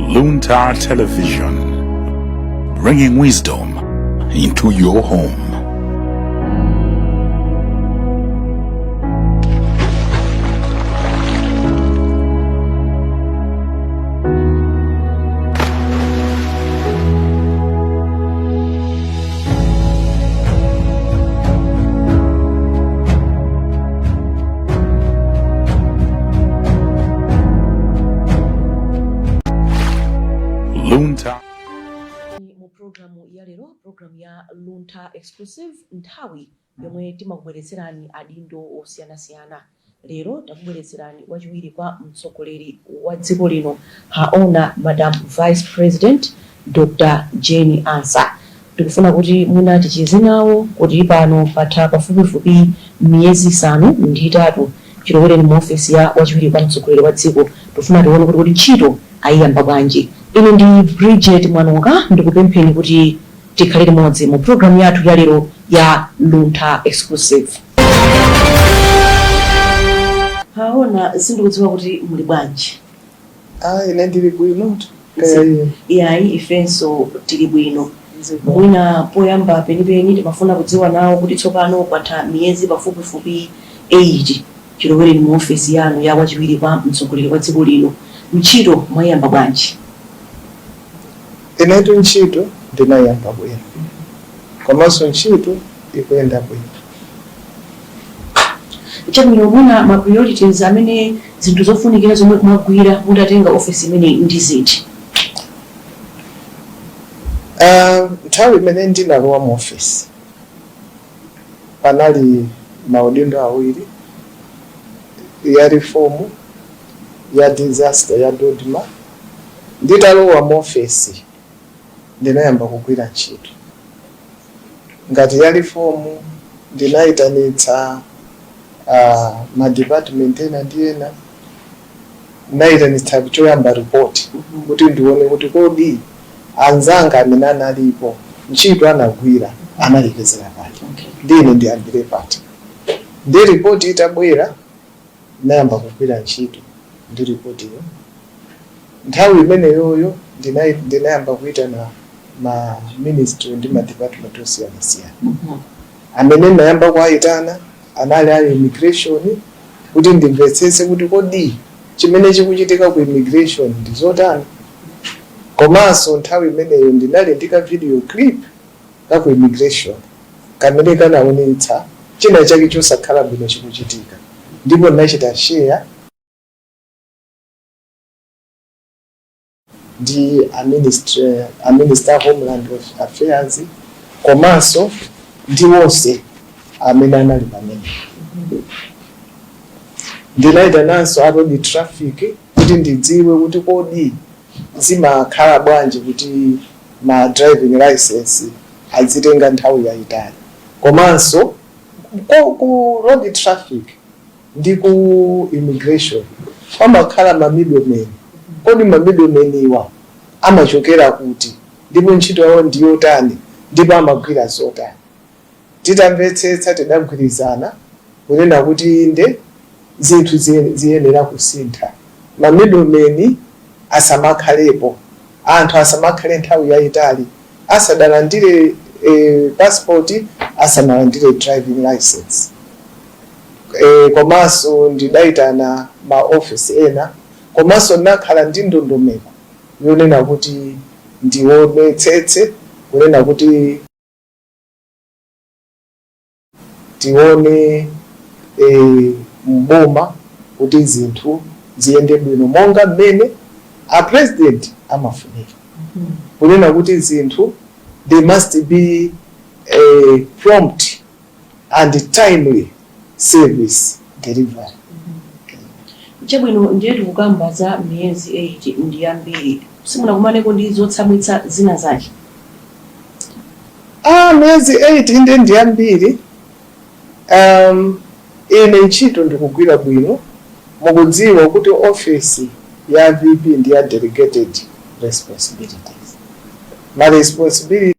Luntha Television, bringing wisdom into your home. Luntha. Mu programu ya lero programu ya Luntha exclusive nthawi yomwe timakubweretserani adindo osiyanasiyana. Lero takubweretserani wachiwiri kwa mtsogoleri wa dziko lino haona Madam Vice President Dr. Jane Ansah. Tikufuna kuti muna tichize nawo kuti pano patha pafupifupi miyezi 5 chilowere mu ofisi ya wachiwiri kwa mtsogoleri wa dziko. Tikufuna tione kuti ntchito ayiyamba bwanji. Ine ndi Bridget Mwanonga ndikupempheni kuti tikhale limodzi mu programu yathu ya lero ya Luntha exclusive. Haona sindikudziwa kuti muli bwanji. Ine ndili bwino. Iyayi ifenso tili bwino. Mwina poyamba penipeni timafuna kudziwa nawo kuti tsopano kwatha miyezi pafupifupi 8 chilowere mu ofisi yanu ya wachiwiri kwa mtsogoleri wa dziko lino. Ntchito mwayamba bwanji? Inetu ntchito ndinayamba bwino. Komanso ntchito ikuyenda bwino. Chabwino muna ma priorities amene zinthu zofunikira zomwe kumagwira mutatenga ofisi imene ndi ziti? Nthawi imene ndinalowa mu ofisi panali maudindo awiri ya reform ya disaster ya dodma. Nditalowa mu ofisi ndinayamba kugwira ntchito. Ngati ya reform ndinayitanitsa ma department ena ndi ena, nayitanitsa choyamba report kuti ndione kuti kodi anzanga amene analipo ntchito anagwira analekezera pati. Ndine ndiyambire pati. Ndi report itabwera nayamba kugwira ntchito ndi report iyo. Nthawi imene yoyo ndinayamba kuitana ma ministry ndi ma department osiyana-siyana. Amene nayamba kuayitana anali a immigration kuti ndimvetsetse kuti kodi chimene chikuchitika ku immigration ndi zotani. Komanso nthawi imeneyo ndinali ndika video clip ka ku immigration kamene kanaonetsa china chake chosakhala bwino chikuchitika, ndipo ndinachita share ndi a minister homeland affairs komanso ndi wonse amene anali pamene. Ndinayitananso a road traffic kuti ndidziwe kuti kodi zimakhala bwanji kuti ma driving license azitenga nthawi yayitali. Komanso ku road traffic ndi ku immigration pamakhala ma middlemen. Kodi ma middlemen iwa amachokera kuti ndipo ntchito yawo ndiyotani ndipo amagwira zotani. Titamvetsetsa tidagwirizana kunena kuti inde zinthu ziyenera kusintha. Ma middlemen asamakhalepo, anthu asamakhale nthawi yayitali asadalandire passport, asanalandire driving license. Komanso ndidayitana ma office ena, komanso nakhala ndi ndondomeko yonena kuti ndionetsetse kunena kuti tione mboma kuti zinthu ziyende bwino monga mmene a president amafunika. Kunena kuti zinthu they must be prompt and timely service delivery. Chabwino ndiye tikukamba za miyezi 8 ndi yambiri. Simunakumaneko ndi zotsamwitsa zina zake? Miyezi 8 ndi yambiri. Ine ntchito ndikugwira bwino. Mukudziwa kuti office ya VP ndi ya delegated responsibilities. Ma responsibility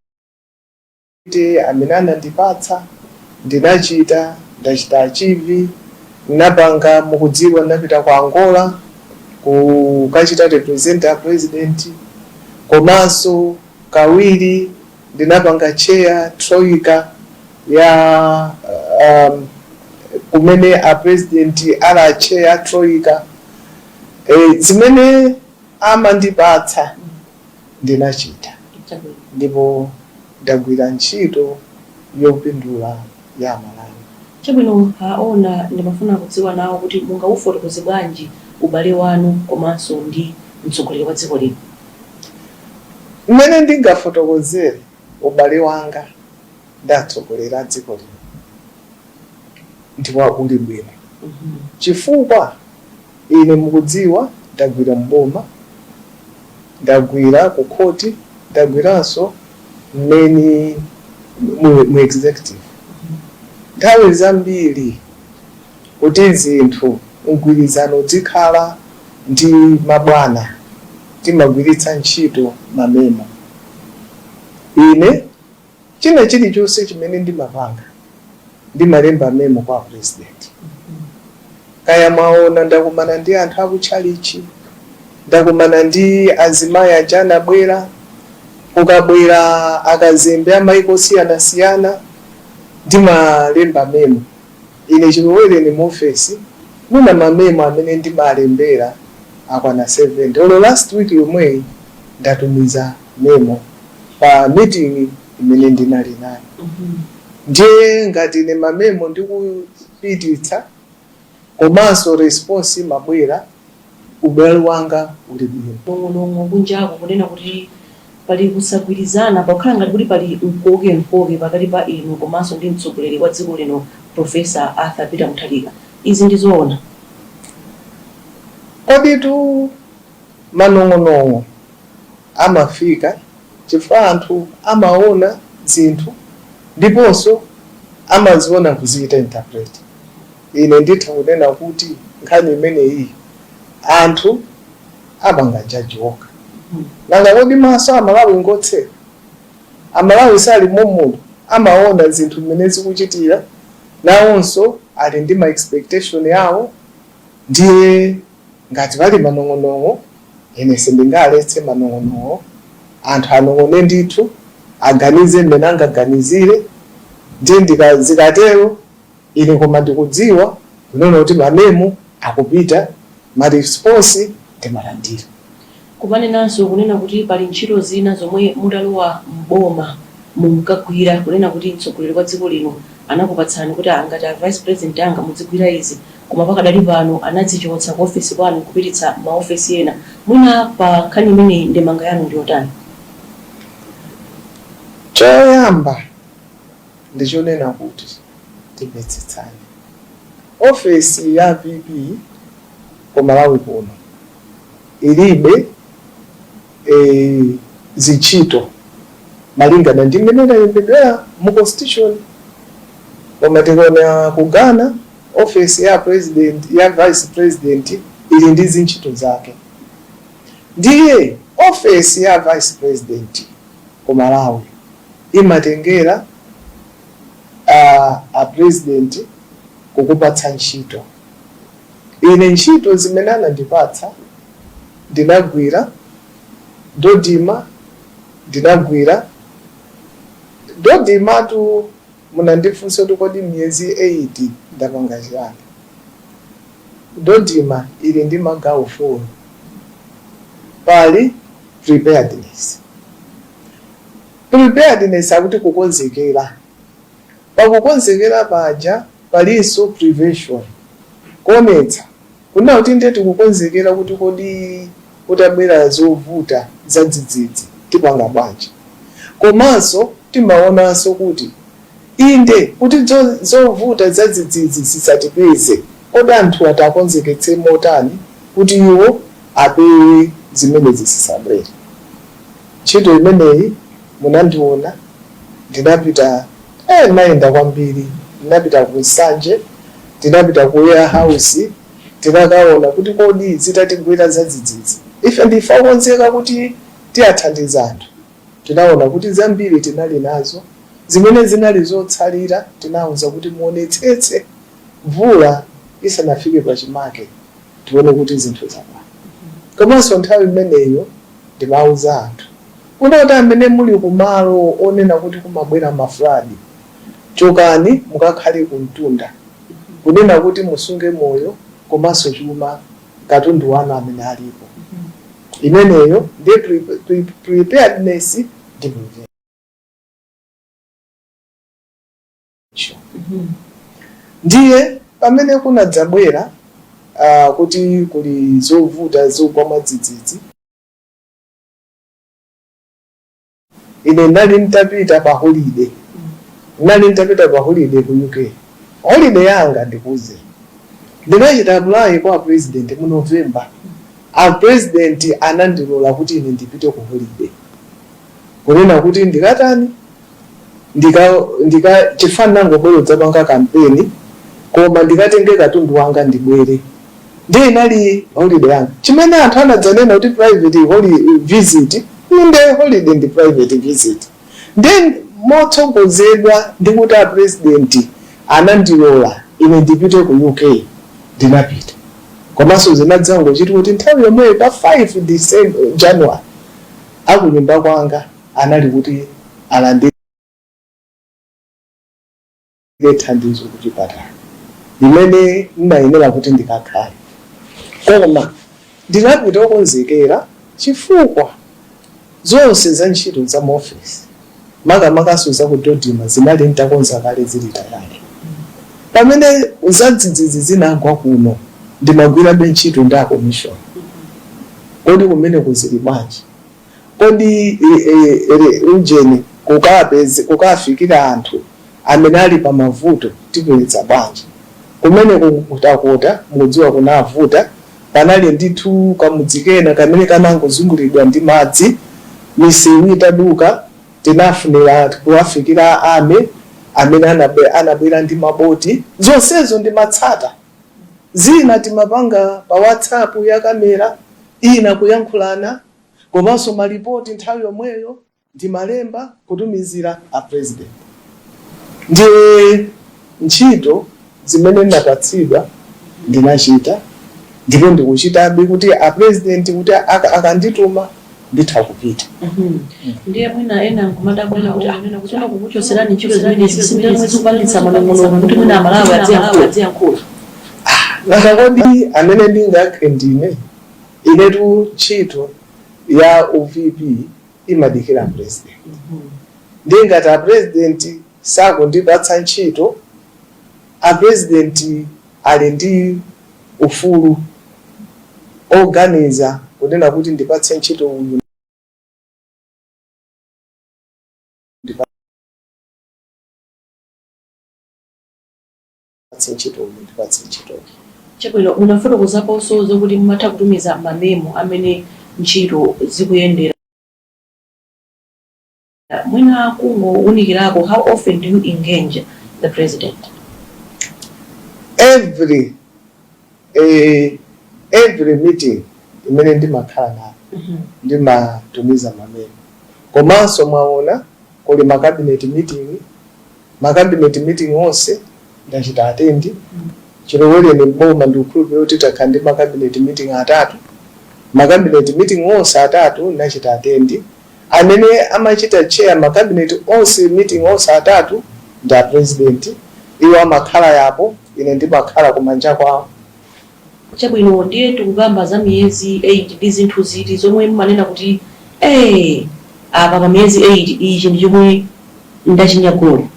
amene anandipatsa ndinachita, ndachita achieve. Napanga mukudziwa napita ku Angola kukachita representa president, komanso kawiri ndinapanga chair troika ya kumene a president ala chair troika. Zimene amandipatsa ndinachita, ndipo ndagwira ntchito yopindula ya Malawi. Chabwino aona ndimafuna kudziwa nawo kuti mungaufotokoze bwanji ubale wanu komanso ndi mtsogoleri wa dziko lino. Mmene ndingafotokozere ubale wanga ndatsogolera dziko lino ndipo uli bwino. Chifukwa ine mukudziwa ndagwira mboma, ndagwira ku khoti, ndagwiranso mmene mu executive. Nthawi zambiri kuti zinthu mgwirizano zikhala ndi mabwana timagwiritsa ntchito mamemo. Ine china chilichonse chimene ndimapanga ndimalemba memo kwa president. Kaya mwaona ndakumana ndi anthu akutchalichi, ndakumana ndi azimayi aja anabwera, kukabwera akazembe amaiko osiyanasiyana, ndimalemba memo. Ine chilowereni mu ofesi muna mamemo amene ndimalembera akwana 7. Olo last week yomwe ndatumiza memo pa meeting imene ndinali nayo. Ndiye ngati ine mamemo ndikupititsa komanso response mabwera, ubale wanga uli bwino. Nongo kunjako kunena kuti pali kusagwirizana pakhala ngati kuti pali mkoke pakati pa inu komanso ndi mtsogoleri wa dziko lino Professor Arthur Peter Mutharika. Izi ndizoona. Koditu manong'onong'o amafika chifukwa anthu amaona zinthu ndiponso amaziona kuziita interpret. Ine nditha kunena kuti nkhani imeneyi anthu abanga jaji woka. Nanga kodi maso amalawi ngotseka, amalawi sali momuno amaona zinthu mmene zikuchitira, nawonso ali ndi ma expectation yawo. Ndiye ngati pali manong'onong'o, ine sindingaletse manong'onong'o, anthu anong'one ndithu aganize mmene angaganizire. Ndiye ndikazikatero ine koma ndikudziwa kunena kuti mamemo akupita, ma response timalandira. Kupanenanso kunena kuti pali ntchito zina zomwe mutalowa mboma mukagwira, kunena kuti mtsogoleri wa dziko lino anakupatsani kuti angati a vice president anga muzigwira izi, koma pakadali pano anadzichotsa ku office kwanu kupititsa ma office ena. Mwina pa nkhani imene ndemanga yanu ndi yotani? Choyamba ndichonena kuti timvetsetsane. Office ya VP ku Malawi kuno ilibe zichito malingana ndi mmene inalembedwera mu constitution. Koma tikona ku Ghana office ya president ya vice president ili ndi zintchito zake. Ndiye office ya vice president ku Malawi imatengera a president kukupatsa ntchito. Ine ntchito zimene anandipatsa ndinagwira dodima, ndinagwira dodima tu munandifunsa kuti kodi miyezi 8 ndapanga chiyani. Dodima ili ndi magawo 4. Pali preparedness. Preparedness akuti kukonzekera. Pakukonzekera paja palinso prevention. Kuonetsa kuna kuti ndeti kukonzekera kuti kodi kutabwera zovuta zadzidzidzi tipanga bwanji. Komanso timaonanso kuti inde kuti zovuta zadzidzidzi zisatipeze, kodi anthu atakonzeketse motani kuti iwo apewe zimene zisabwere. Ntchito imeneyi munandiona ndinapita naenda kwambiri, ndinapita ku Nsanje, ndinapita ku warehouse, tinakaona kuti kodi zitatigwira zadzidzidzi ife ndifa kukonzeka kuti tiyathandiza anthu. Tinaona kuti zambiri tinali nazo, zimene zinali zotsalira tinawuza kuti muonetsetse mvula isanafike pa chimake tione kuti zinthu zakwana. komanso nthawi imeneyo ndimauza anthu kuti amene muli kumalo onena kuti kumabwera mafuladi chokani mukakhale kumtunda kunena kuti musunge moyo komanso chuma katundu wanu amene alipo. Imeneyo ndiye preparedness ndi prevention. Ndiye pamene kunadzabwera kuti kuli zovuta zogwa madzidzidzi, ine ndali nditapita pa holiday. Ku UK. Holiday yanga ndikuze ndinachita apply kwa president mu November. A president anandilola kuti ine ndipite ku holiday kunena kuti ndikatani ndika chifana ngobolo dzapanga campaign koma ndikatenge katundu wanga ndibwere. Ndiye inali holiday yanga chimene anthu anadzanena kuti private visit inde holiday ndi private visit. Then motsogozedwa ndikuti a president anandilola ine ndipite ku UK ndinapita. Komanso zinadzango chiti kuti nthawi yomweyo pa 5 December January akunyumba kwanga anali kuti alandire thandizo kuchipatala limene ndinayenera kuti ndikakhale. Koma ndinapita okonzekera chifukwa zonse za ntchito za mu office makamakaso za kudodima zinali ntakonza kale zili tayari. Pamene zadzidzidzi zinagwa kuno ndimagwira ntchito nda commission. Kodi kumene kuzili bwanji? Kodi ujeni kukafikira anthu amene ali pa mavuto tipeleza bwanji? Kumene kukutakota mudziwa kunavuta panali ndithu kamudzikena kamene kanangozungulidwa ndi madzi misewu itaduka tinafunira kuwafikira amene anabwera ndi maboti. Zonsezo ndi matsata. Zina timapanga pa WhatsApp ya kamera ina kuyankhulana komanso malipoti nthawi yomweyo ndimalemba kutumizira a president. Ndiye ntchito zimene ndapatsidwa ndinachita ndipo ndikuchitabe kuti a president kuti akandituma nditha kupita. Ndiye mwina ena nkumadabwera kuti kukuchoserani ntchito zimene zimene kupangitsa manong'onong'o kuti mwina amalawi adziyankhula. Nakakodi amene ndingakhe ndine inetu ntchito ya OVP imadikira president. Ndingati a president sakundipatsa ntchito, a president ali ndi ufulu organizer kunena kuti ndipatse ntchito uyu ndipatse ntchito. Chabwino unafotokozapo sozo kuti mumatha kutumiza mamemo amene ntchito zikuyendera. Mwina kungowonikirako, how often do you engage the president? Every meeting imene ndimakhala nayo ndimatumiza mamemo. Komanso mwaona kuli cabinet meeting onse ndachita attend. Chilowere ni mboma ndikukhulupirira kuti takhandi cabinet meeting atatu. Cabinet meeting onse atatu ndachita attend. Amene amachita chair cabinet onse meeting onse atatu nda president. Iwo amakhala yapo ine ndimakhala kumanja kwawo. Chabwino ndiye tikugamba za miyezi 8 ndi zinthu ziti zomwe mmanena kuti apa pa miyezi 8 ichi ndi chomwe ndachinyagolo.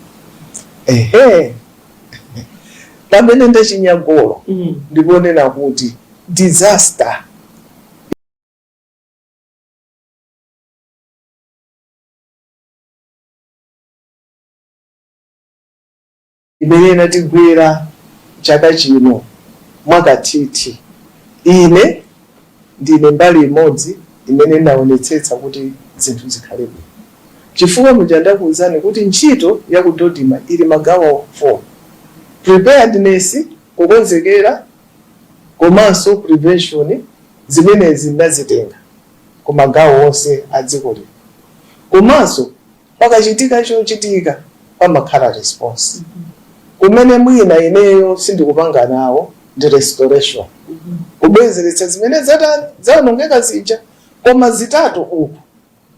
Pamene ndachinyagolo ndiponena kuti disaster imene inatigwera chaka chino mwakathithi. Ine ndine mbali imodzi imene ndaonetsetsa kuti zinthu zikhale bwino. Chifukwa muja ndakuwuzani kuti ntchito ya kudodima ili magawo 4. Preparedness, kukonzekera, komanso prevention zimenezi ndazitenga ku magawo onse adziko lino. Komanso pakachitika chochitika pamakhala response. Kumene mwina ineyo sindikupanga nawo ndi restoration. kubwezeretsa zimene zaonongeka zija, koma zitatu uku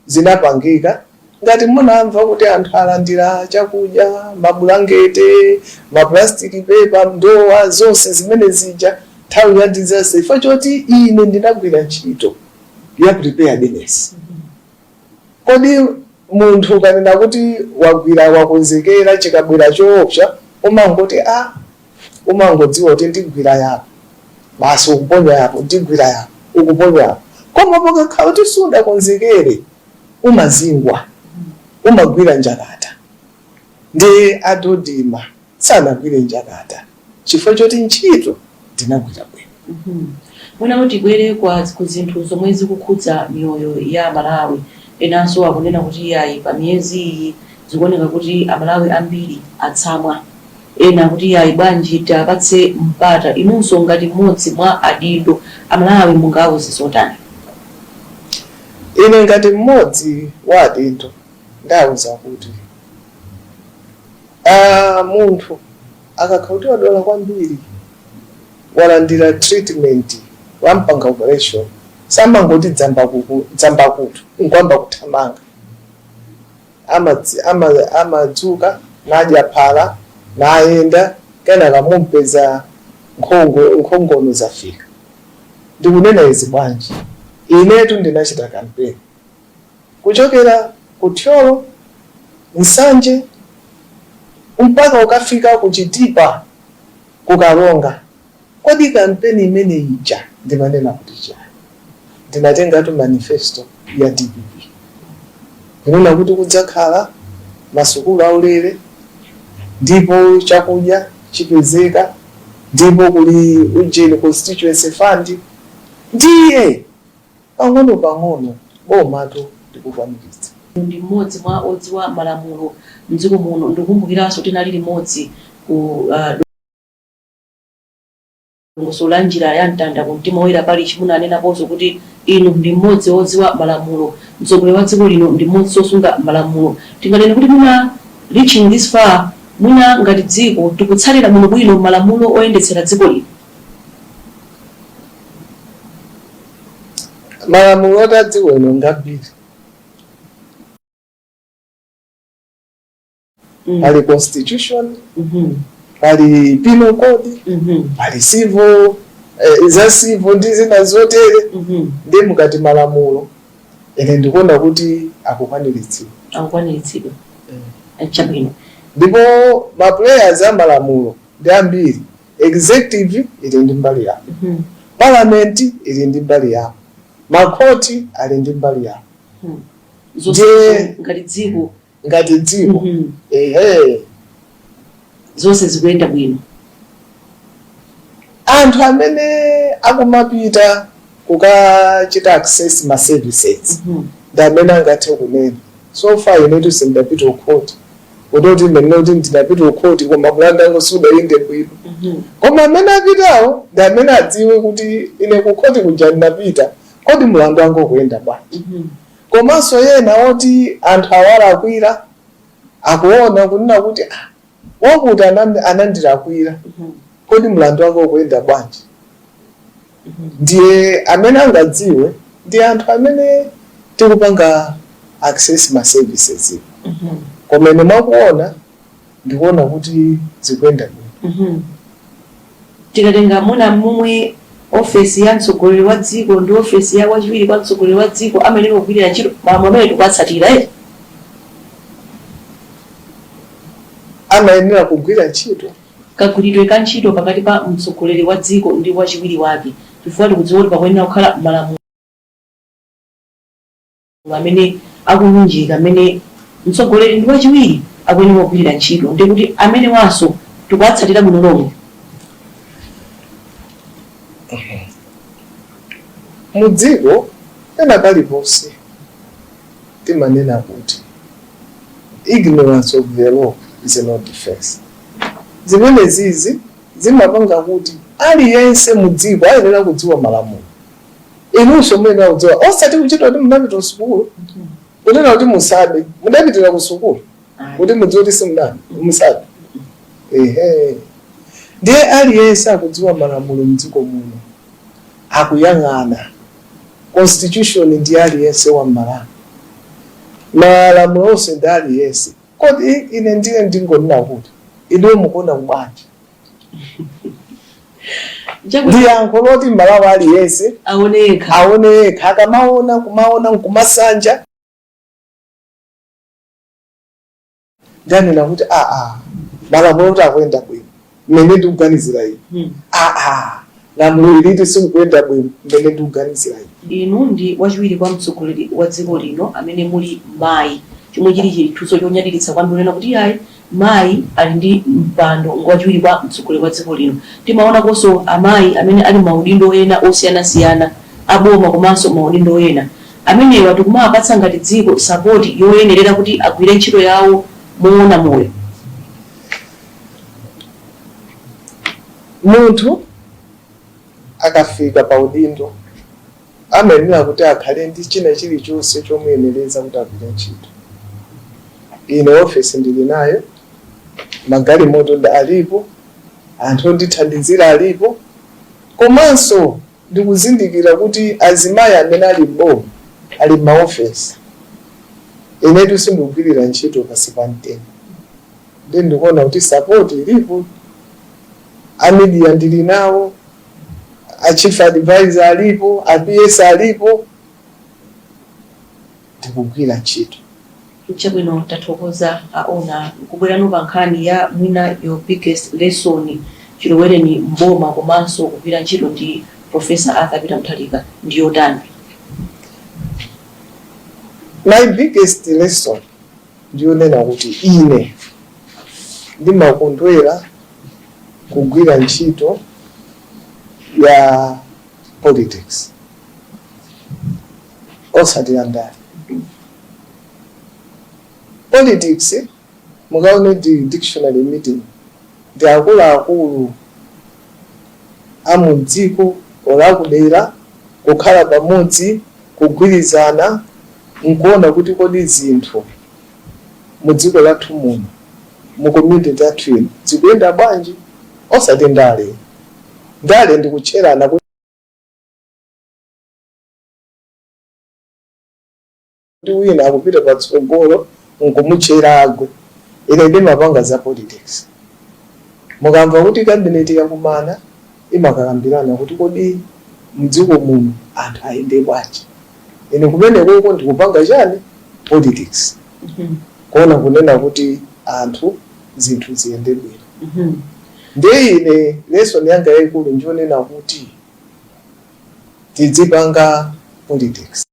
zinapangika. Ngati munamva kuti anthu alandira chakudya, mabulangete, maplastiki pepa, ndowa, zonse zimene zija nthawi ya disaster, chifukwa choti ine ndinagwira ntchito ya preparedness. Kodi munthu kanena kuti wagwira wakonzekera chikabwera choopsa umangoti umangodziwa kuti ndigwira yapo basi ukuponya yapo, ndigwira yapo ukuponya yapo. Koma pakakhala kuti sudakonzekere umazingwa, umagwira njakata. Ndi adodima sanagwire njakata chifukwa choti ntchito ndinagwira bwino. Mwina kuti bwere ku zinthu zomwe zikukhudza miyoyo ya Malawi. Enanso akunena kuti yayi pa miyezi iyi zikuoneka kuti Amalawi ambiri atsamwa. Ena kuti yayi bwanji tapatse mpata inunso ngati mmodzi mwa adindo Amalawi mungawuze zotani? Ine ngati mmodzi wa adindo ndawuza kuti munthu akakhala kuti wadwala kwambiri walandira treatment wampanga operation samangoti dzamba kutu ngwamba kuthamanga, amadzuka nadya phala nayenda kenaka mumpeza nkhongono zafika. Ndikunena izi bwanji, inetu ndinachita kampeni kuchokera kuThyolo, Nsanje mpaka ukafika kuchitipa kukalonga. Kodi kampeni imene ija ndimanena kuti chani? Ndinatenga tu manifesto ya DPP. Ndinena kuti kudzakhala masukulu aulere, ndipo chakudya chipezeka, ndipo kuli ujeni constituency fund. Ndiye pang'ono bomatu ndikukwaniritsa. Ndi mmodzi mwa odziwa malamulo mdziko muno. Ndikumbukiranso tinali limodzi ku ngosola njira ya mtanda ku mtima woyera pali chimuna anena pozo kuti inu ndi mmodzi odziwa malamulo, mtsogoleri wa dziko lino ndi mmodzi osunga malamulo. Tinganene kuti muna reaching this far, muna ngati dziko tikutsalira muno bwino malamulo oyendetsera dziko lino. Malamulo otadziko ino ngambiri. Pali constitution, pali penal code, pali civil, za civil ndi zina zotere. Ndi mukati malamulo ine ndikuona kuti akukwaniritsidwa. Chabwino. Ndipo ma players a malamulo ndi ambiri. Executive ili ndi mbali yawo, parliament ili ndi mbali yawo, makoti ali ndi mbali yawo. Zonse ngati dziko zonse zikuyenda bwino. Anthu amene akumapita kukachita access ma services ndi amene angathe kunena. So far inetu sindapita ukoti udoti menoti ndinapita ukoti koma kulanda ngosuda inde bwino. Koma amene apitawo ndi amene adziwe kuti ine kukoti kuja ndinapita kodi mlandu wangu kuyenda bwanji. Komanso yena oti anthu awala akwira akuona kunena kuti wakuti anandirakwira kodi mlandu wako kuyenda bwanji. Ndiye amene angadziwe ndi anthu amene tikupanga access ma services. Koma ine mwakuona ndikuona kuti zikuyenda bwino. Tikatenga muna momwe office ya mtsogoleri wa dziko ndi office ya wachiwiri kwa mtsogoleri wa dziko amene akugwirira ntchito mamwe tikuwatsatira amayenera kugwira ntchito. Kagwiridwe ka ntchito pakati pa mtsogoleri wa dziko ndi wachiwiri wake, chifukwa tikudziwa kuti pakuyenera kukhala malamulo amene akulunjika amene mtsogoleri ndi wachiwiri akuyenera kugwirira ntchito, ndi kuti amene wanso tikuwatsatira bwino lomwe. Mudziko ena paliponse timanena kuti ignorance of the law is not defense. Zimene zizi zimapanga kuti aliyense mudziko ayenera kudziwa malamulo. Inunso muyenera kudziwa osati kuchita kuti munapita kusukulu kunena kuti musabe munapitira kusukulu kuti mudziwe kuti simudani musabe. Ndiye aliyense akudziwa malamulo mdziko muno akuyang'ana constitution ndi aliyense wa Malawi, malamulo onse ndi aliyense. Kodi ine ndiye ndingonena kuti ineyo mukuona bwanji ndiyankho loti Malawi aliyense aoneka akamaona kumaona nkumasanja ndanena kuti malamulo kuti akuyenda bwino mmene ndikuganizira ine lamulo iliti sikuyenda bwino mmene ndikuganizira ine. Inu ndi wachiwiri kwa mtsogoleri wa dziko lino amene muli mayi, chomwe chili chithunzi chonyadiritsa kwambiri kunena kuti ayi mayi ali ndi mpando wachiwiri kwa mtsogoleri wa dziko lino. Timaona konso amayi amene ali maudindo ena osiyanasiyana aboma komanso maudindo ena amenewa tikumapatsa ngati dziko sapoti yoyenerera kuti agwire ntchito yawo moona moyo. Munthu akafika pa udindo amenera kuti akhale ndi china chilichonse chomuyenereza kuti agwire ntchito. Ine ofesi ndili nayo, magalimoto alipo, anthu ondithandizira alipo, komanso ndikuzindikira kuti azimayi amene ali m'boma ali m'maofesi inetu sindikugwirira ntchito pasi pa mtengo. Ndi ndikuona kuti sapoti ilipo, amidiya ndili nawo, a chief advisor alipo, a PS alipo, ndikugwira ntchito. Chabwino tathokoza aona kubwerano pa nkhani ya mwina your biggest lesson chilowereni mboma komanso kugwira ntchito ndi Professor Arthur Peter Mutharika ndiyo tani? My biggest lesson ndiyonena kuti ine ndimakondwera kugwira ntchito ya politics osati ya ndani. Politics mukaone di dictionary meeting ndi akuluakulu amudziko olakudera kukhala pamodzi kugwirizana nkuona kuti kodi zinthu mudziko lathu muno mu community yathu ino zikuyenda bwanji osati ndale ndikutcherana kuti wina akupita patsogolo nkumuchera agwe. Ine ndimapanga za politics. Mukamva kuti cabinet yakumana imakambirana kuti kodi mdziko muno anthu ayende bwanji. Ine kumene koko ndikupanga chani politics. Kuona kunena kuti anthu zinthu ziyende bwino. Ndiye ine lesson yanga yaikulu ndionena kuti tidzipanga politics.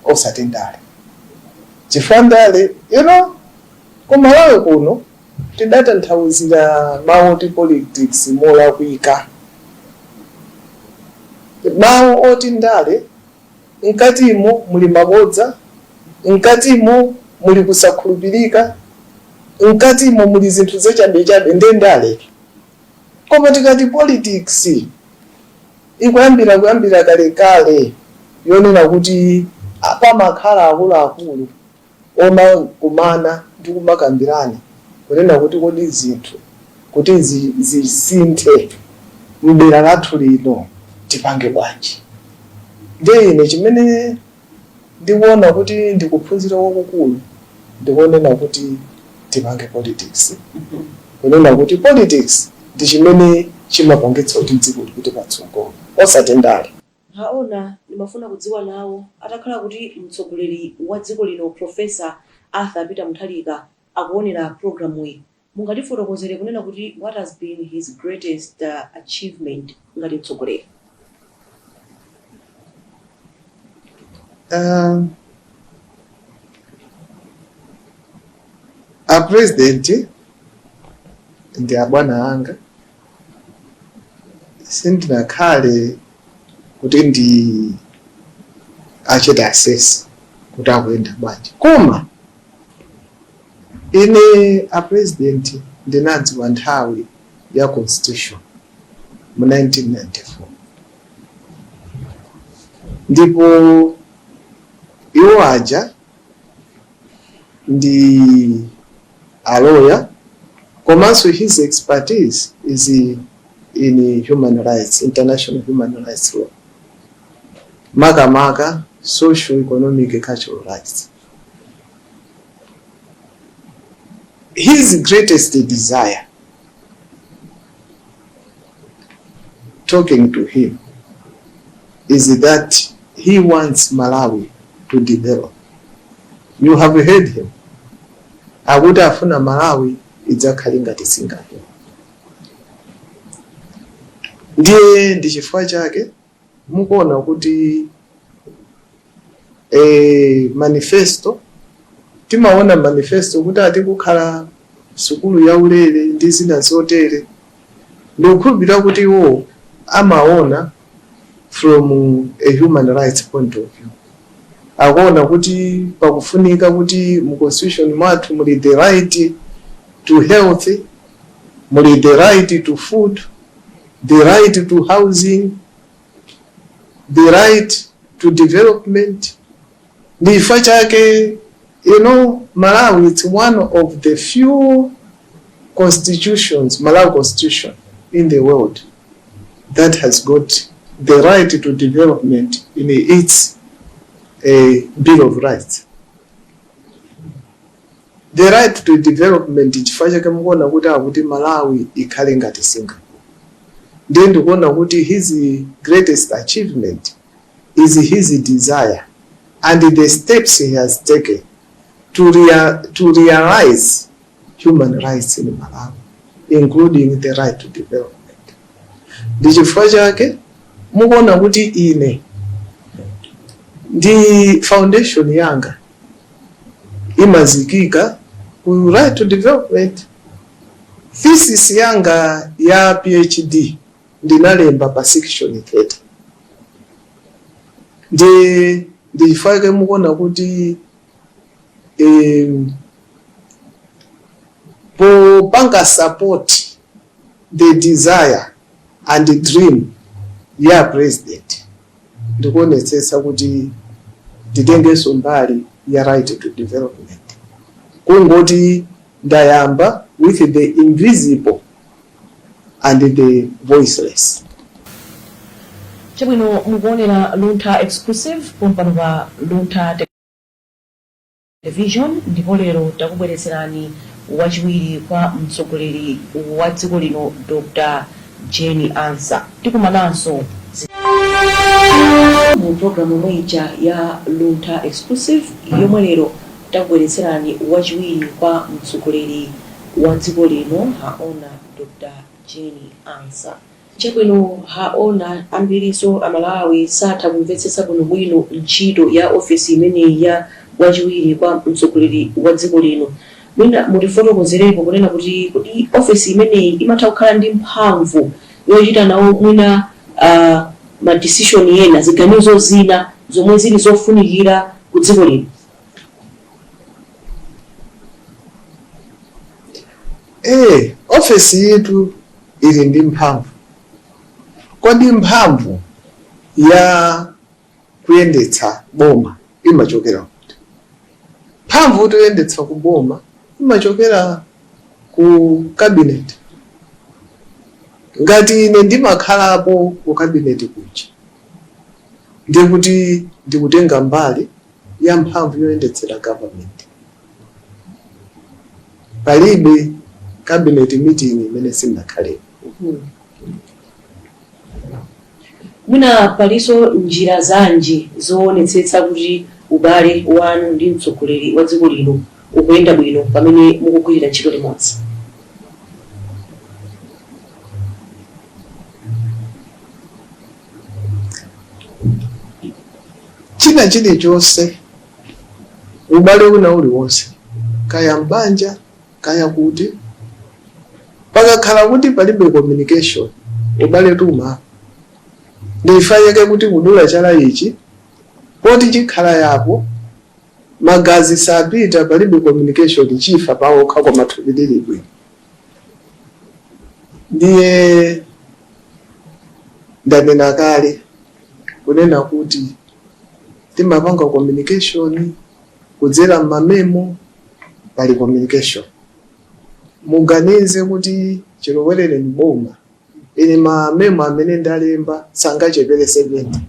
Osati ndale. Chifandale, kumalawi kuno tidatanthauzira mawu ti politics mola kuika. Mawu oti ndale, nkatimo muli mabodza, nkatimo muli kusakhulupirika, nkatimo muli zinthu zachabechabe nde ndale. Koma tikati politics ikuyambira kale yonena kuti pamakhala akuluakulu oma kumana ndi kumakambirana kunena kuti kodi zinthu kuti zisinthe mdera lathu lino tipange bwanji. Ndiye ine chimene ndikuona kuti ndikuphunzira kwakukulu ndikunena kuti tipange politics. Kunena kuti politics ndi chimene chimapangitsa kuti dziko lipite patsogolo osati ndale. Haona nimafuna kudziwa nawo atakhala kuti mtsogoleri wa dziko lino Professor Arthur Peter Mutharika akuonera programu iyi, mungatifotokozere kunena kuti what has been his greatest achievement ngati mtsogoleri? A president ndi abwana anga sindinakhale kuti ndi achita assess kuti akuyenda bwanji. Koma ine a president ndinadziwa nthawi ya constitution mu 1994 ndipo iwo aja ndi a lawyer, komanso his expertise is in human rights, international human rights law, makamaka social, economic, cultural rights. His greatest desire, talking to him, is that he wants Malawi to develop. You have heard him. Akuti afuna Malawi idzakhale ngati Singapore. Ndiye ndi chifukwa chake mukuona kuti manifesto, timaona manifesto kuti ati kukhala sukulu ya ulere ndi zina zotere, ndikukhulupirira kuti iwo amaona from a human rights point of view. Akuona kuti pakufunika kuti mu constitution mwathu muli the right to health, muli the right to food, the right to housing, the right to development. Ndi chifukwa chake, Malawi, it's one of the few constitutions, Malawi constitution in the world, that has got the right to development in its Bill of Rights. The right to development chifukwa chake mukuona kuti akuti Malawi ikhale ngati Singapore. Ndiye ndikuona kuti his greatest achievement is his desire and the steps he has taken to realize human rights in Malawi, including the right to development. Ndi chifukwa chake mukuona kuti ine ndi foundation yanga imazikika ku right to development. Thesis yanga ya PhD ndinalemba pa section 30. Ndi chifukwa mukuona kuti popanga support the desire and the dream ya president, ndikuonetsetsa kuti nditengenso mbali ya right to development. Kungoti ndayamba with the invisible and the voiceless. Chabwino mukuonera Luntha exclusive pompano pa Luntha television, ndipo lero takubweretserani wachiwiri kwa mtsogoleri wa dziko lino Dr. Jane Ansah. Tikumananso mu programu mwija ya Luntha exclusive, yomwe lero takubweretserani wachiwiri kwa mtsogoleri wa dziko lino haona Dr. Jane Ansah. Chabwino haona ambiriso amalawi satha kumvetsetsa bwinobwino ntchito ya ofisi imeneyi ya wachiwiri kwa mtsogoleri wa dziko lino. Mwina mutifotokozerepo kunena kuti ofisi imeneyi imatha kukhala ndi mphamvu yochita nawo mwina ma decision ena, ziganizo zina zomwe zili zofunikira ku dziko lino. Ofisi yetu ili ndi mphamvu. Kodi mphamvu ya kuyendetsa boma imachokera kuti? Mphamvu yoyendetsa ku boma imachokera ku cabinet. Ngati ine ndimakhalapo ku cabinet kuja, ndiye kuti ndikutenga mbali ya mphamvu yoyendetsera government. Palibe cabinet meeting imene sinakhalepo. Mwina paliso njira zanji zoonetsetsa kuti ubale wanu ndi mtsogoleri wa dziko lino ukuyenda bwino pamene mukugwirira ntchito limodzi? China chilichonse, ubale una uliwonse, kaya mbanja kaya kuti, pakakhala kuti palibe communication, ubale tuma. Ndifanyike kuti kudula chala ichi, poti chikhala yapo, magazi sapita palibe communication chifa pawo kwa mathubiliri bwino. Ndiye ndanena kale kunena kuti timapanga communication kudzera mamemo pali communication. muganize kuti chilowerere mboma ine mamemo amene ndalemba sangachepere 70.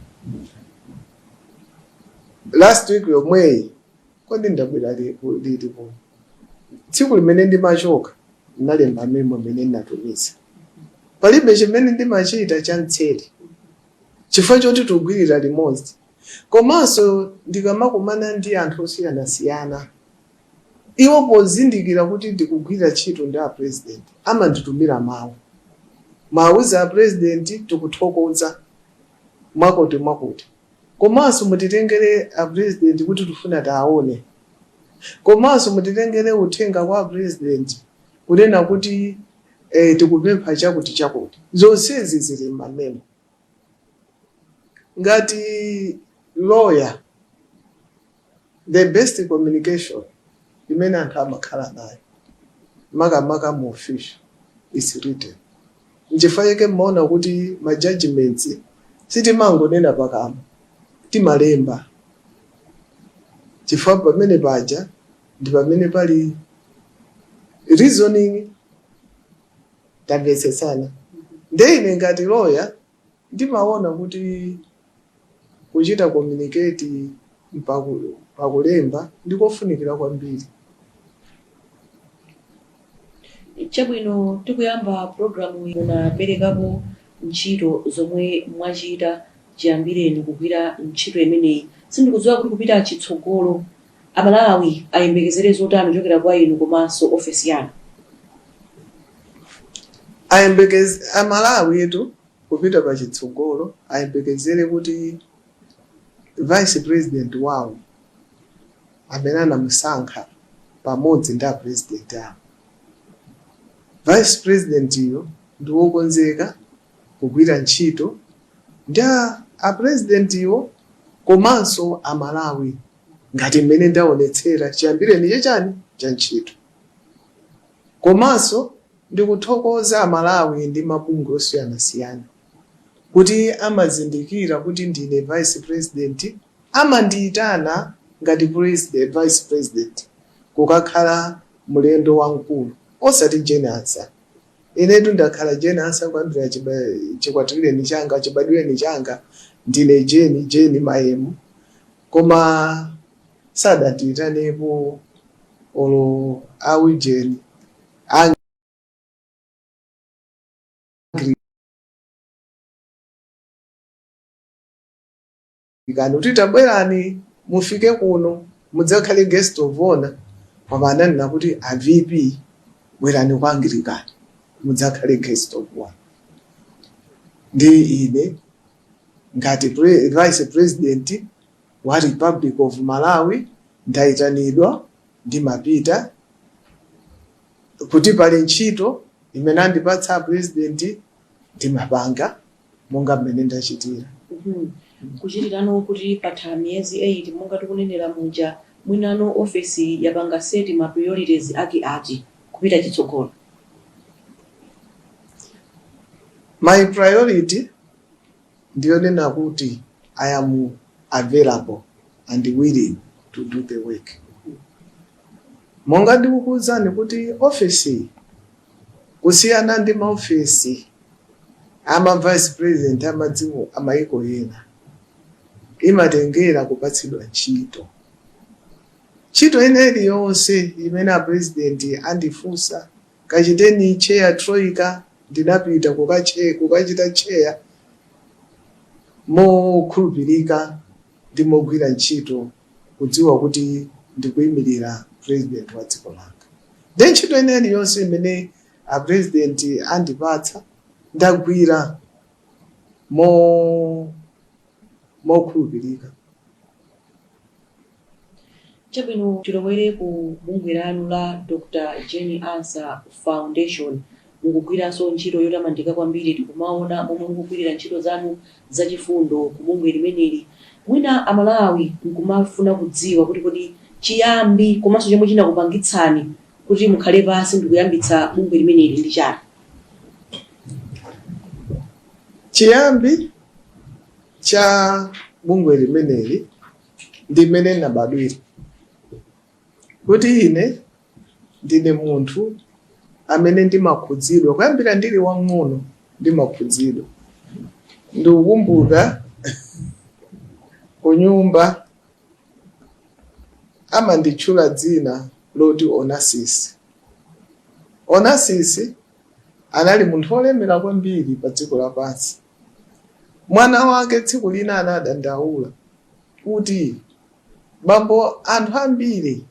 Last week yomweyi kodi ndabwera lilipo tsiku limene ndimachoka ndalemba memo amene ndatumiza. Palibe chimene ndimachita chamtseri chifukwa choti tugwirira limodzi. Komanso ndikamakumana ndi anthu osiyanasiyana iwo pozindikira kuti ndikugwira ntchito ndi a president amanditumira mawu za president tikuthokoza mwakuti. Komanso mutitengere a president kuti tufuna taone. Komanso mutitengere uthenga kwa president kunena kuti tikupempha chakuti. Zonsezi zili m'mamemo. Ngati lawyer, the best communication imene anthu amakhala nayo makamaka mu official is written. Nchifukwa chake mmaona kuti ma judgments sitimangonena pakamwa, timalemba. Chifukwa pamene paja ndi pamene pali reasoning tamvetsetsana. Ndine ngati lawyer ndimaona kuti kuchita communicate pakulemba ndikofunikira kwambiri. Chabwino tikuyamba programu munaperekapo ntchito zomwe mwachita chiyambireni kugwira ntchito imeneyi. Sindikudziwa kuti kupita chitsogolo Amalawi ayembekezere zotani kuchokera kwa inu komanso ofesi yanu. Amalawi yetu kupita pa chitsogolo ayembekezere kuti vice president wawo amene anamusankha pamodzi ndi a president awo. Vice president iyo ndi wokonzeka kugwira ntchito ndi a president iwo komanso Amalawi ngati mmene ndaonetsera chiyambireni chachani cha ntchito. Komanso ndikuthokoza Amalawi ndi mabungwe osiyanasiyana kuti amazindikira kuti ndine vice president, amandiyitana ngati vice president kukakhala mulendo wamkulu osati Jeni Ansah. Inetu ndakhala Jeni Ansah kwambira chikwatireni changa chibadwireni changa ndine Jeni Mayemu, koma sadatiyitanepo olo awi Jeni Gano titabwerani mufike kuno mudzakhale guest of honor pamana nakuti a VP bwerani kwa Anglikani mudzakhale guest of honor. Ndi ine ngati vice president wa Republic of Malawi ndayitanidwa ndimapita kuti pali ntchito imene andipatsa president ndimapanga monga mmene ndachitira. Kuchitirano kuti patha miyezi 8 monga tikunenera muja mwinano ofesi yapanga seti ma priorities ati kupita chitsogolo. My priority ndiyonena kuti I am available and willing to do the work. Monga ndikukuwuzani kuti ofesi kusiyana ndi maofesi ama vice president amadziko amayiko ena imatengera kupatsidwa ntchito. Ntchito ineyi yonse imene a president andifunsa kachiteni chair troika ndinapita kukachita chair mokhulupirika ndi mogwira ntchito kudziwa kuti ndikuyimirira president wa dziko langa. Ndi ntchito ineyi yonse imene a president andipatsa ndagwira mokhulupirika. Chabwino tilowere ku bungwe lanu la Dr. Jeni Ansah Foundation. Mukugwiranso ntchito yotamandika kwambiri, tikumaona momwe mukugwirira ntchito zanu zachifundo ku bungwe limeneli. Mwina Amalawi nkumafuna kudziwa kuti kodi chiyambi komanso chomwe chinakupangitsani kuti mukhale pansi ndikuyambitsa bungwe limeneli ndi chani? Chiyambi cha bungwe limeneli ndimene nabadwira kuti ine ndine munthu amene ndimakhudzidwa kuyambira ndili wang'ono ndimakhudzidwa. Ndikukumbuka kunyumba amanditchula dzina loti Onasisi. Onasisi anali munthu olemera kwambiri pa dziko lapansi. Mwana wake tsiku lina anadandaula kuti bambo, anthu ambiri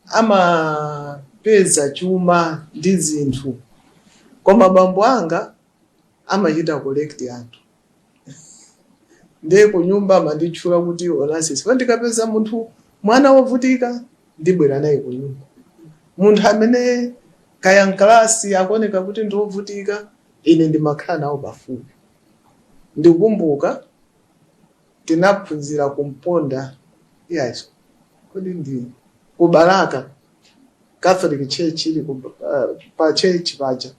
amapeza chuma ndi zinthu, koma bambo anga amachita collect anthu. Ndiye kunyumba amanditchula kuti Onasisi. Pandikapeza munthu mwana wovutika ndibwera naye kunyumba. Munthu amene kaya mkalasi akuoneka kuti ndiovutika, ine ndimakhala nawo pafupi. Ndikukumbuka tinaphunzira kumponda yes kodi ndi kubalaka Catholic Church ili pa church paja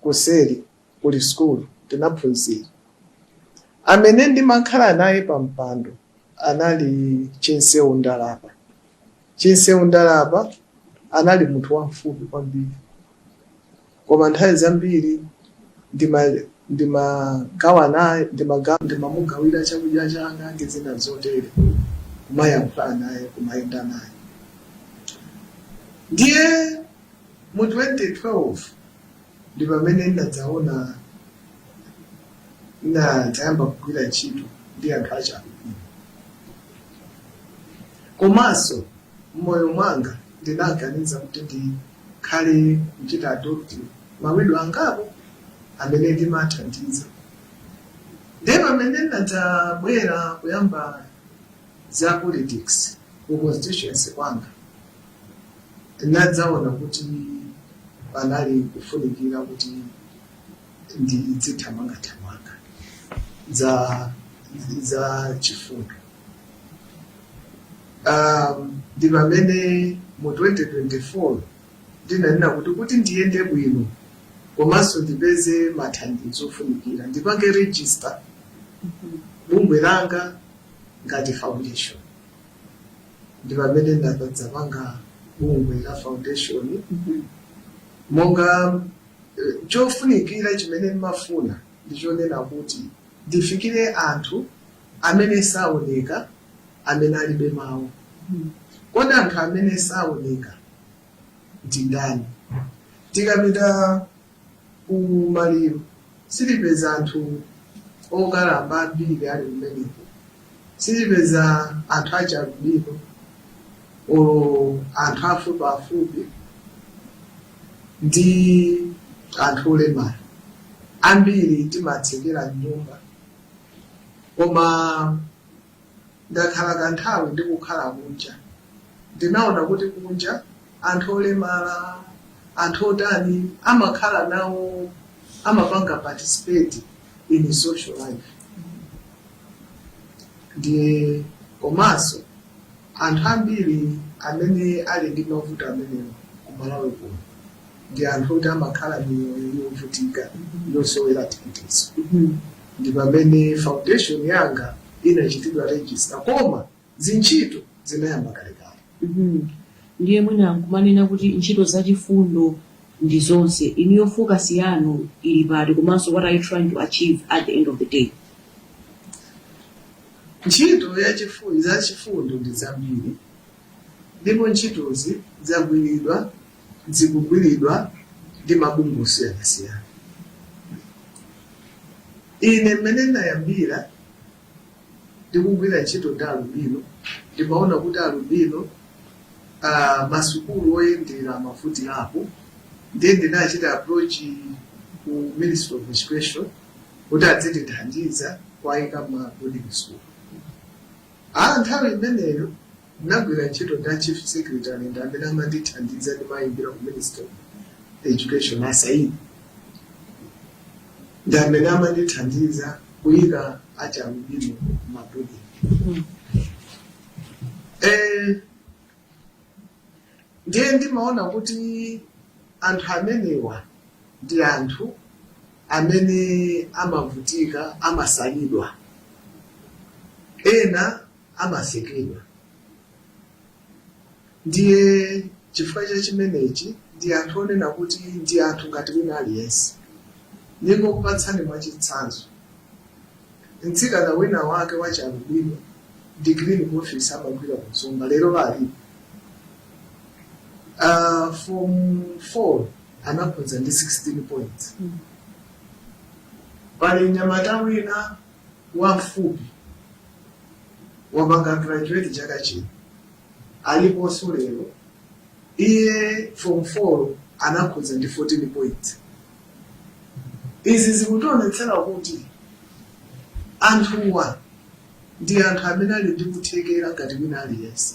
kuseri kuli school tinaphunzira. Amene ndimakhala naye pa mpando anali Chinsewu Ndalapa. Chinsewu Ndalapa anali munthu wamfupi kwambiri, koma nthawi zambiri ndimagawa naye, ndimamugawira chakudya changa ndi zina zotere, kumayankhula naye, kumayenda naye. Ndiye mu 2012 ndi pamene ndadzaona ndayamba kugwira ntchito ndi anthu achabwino. Komanso m'moyo mwanga ndinaganiza kuti ndikhale kuchita adopt mawidwe angapo amene ndimathandiza. Ndiye pamene ndadzabwera kuyamba za politics ku constituency kwanga, ndadzaona kuti panali kufunikira kuti ndidzithamangathamanga za chifundo. Ndi pamene mu 2024 ndinanena kuti ndiyende bwino komanso ndipeze mathandizo ofunikira ndipange register bungwe langa ngati foundation. Ndi pamene ndadzapanga bungwe la foundation. Monga chofunikira chimene ndimafuna ndichonena kuti ndifikire anthu amene saoneka, amene alibe mawu. Kodi anthu amene saoneka ndi ndani? Tikapita ku maliro silipeza anthu okalamba ambiri ali kumeneko, silipeza anthu achalubiro o anthu afupi ndi anthu olemala. Ambiri timatsekera nyumba, koma ndakhala kanthawi ndikukhala kunja, ndinaona kuti kunja anthu olemala, anthu otani amakhala nawo, amapanga participate in social life. Ndiye komanso anthu ambiri amene ali ndi mavuto amenewo kumalawi kuno ndi anthu oti amakhala miyoyo yovutika yosowera thandizo. Ndi pamene foundation yanga inachitidwa register, koma zintchito zinayamba kalekale. Ndiye mwina nkumanena kuti ntchito zachifundo ndi zonse, iniyo focus yanu ili pati, komanso what are you trying to achieve at the end of the day? Ntchito zachifundo ndi zambiri, ndipo ntchitozi zikugwiridwa ndi mabungwe osiyanasiyana. Ine mmene ndayambira ndikugwira ntchito ndi alubino, ndimaona kuti alubino masukulu oyendera mafuti apo, ndiye ndinachita approach ku Ministry of Education kuti adzitithandiza kwayika ma boarding school. Nthawi imeneyo ndinagwira ntchito nda Chief Secretary ndi amene amandithandiza ndimayimbira ku Ministry of Education asaidi, ndi amene amandithandiza kuyika achalubino ma boarding. Ndiye ndimaona kuti anthu amenewa ndi anthu amene amavutika, amasalidwa, ena amasekedwa. Ndiye chifukwa cha chimenechi ndi anthu onena kuti ndi anthu ngati wina aliyense. Ndingokupatsani mwachitsanzo. Mtsikana wina wake wachalubino degree ku office amagwira kusumba lero bali. From 4 anakonza ndi 16 points. Pali nyamata wina wamfupi wapanga graduate chaka chino aliponso lero iye from 4 anakonza ndi 14 points. Izi zikutionetsera kuti anthuwa ndi anthu amene ali ndi kuthekera ngati wina aliyense,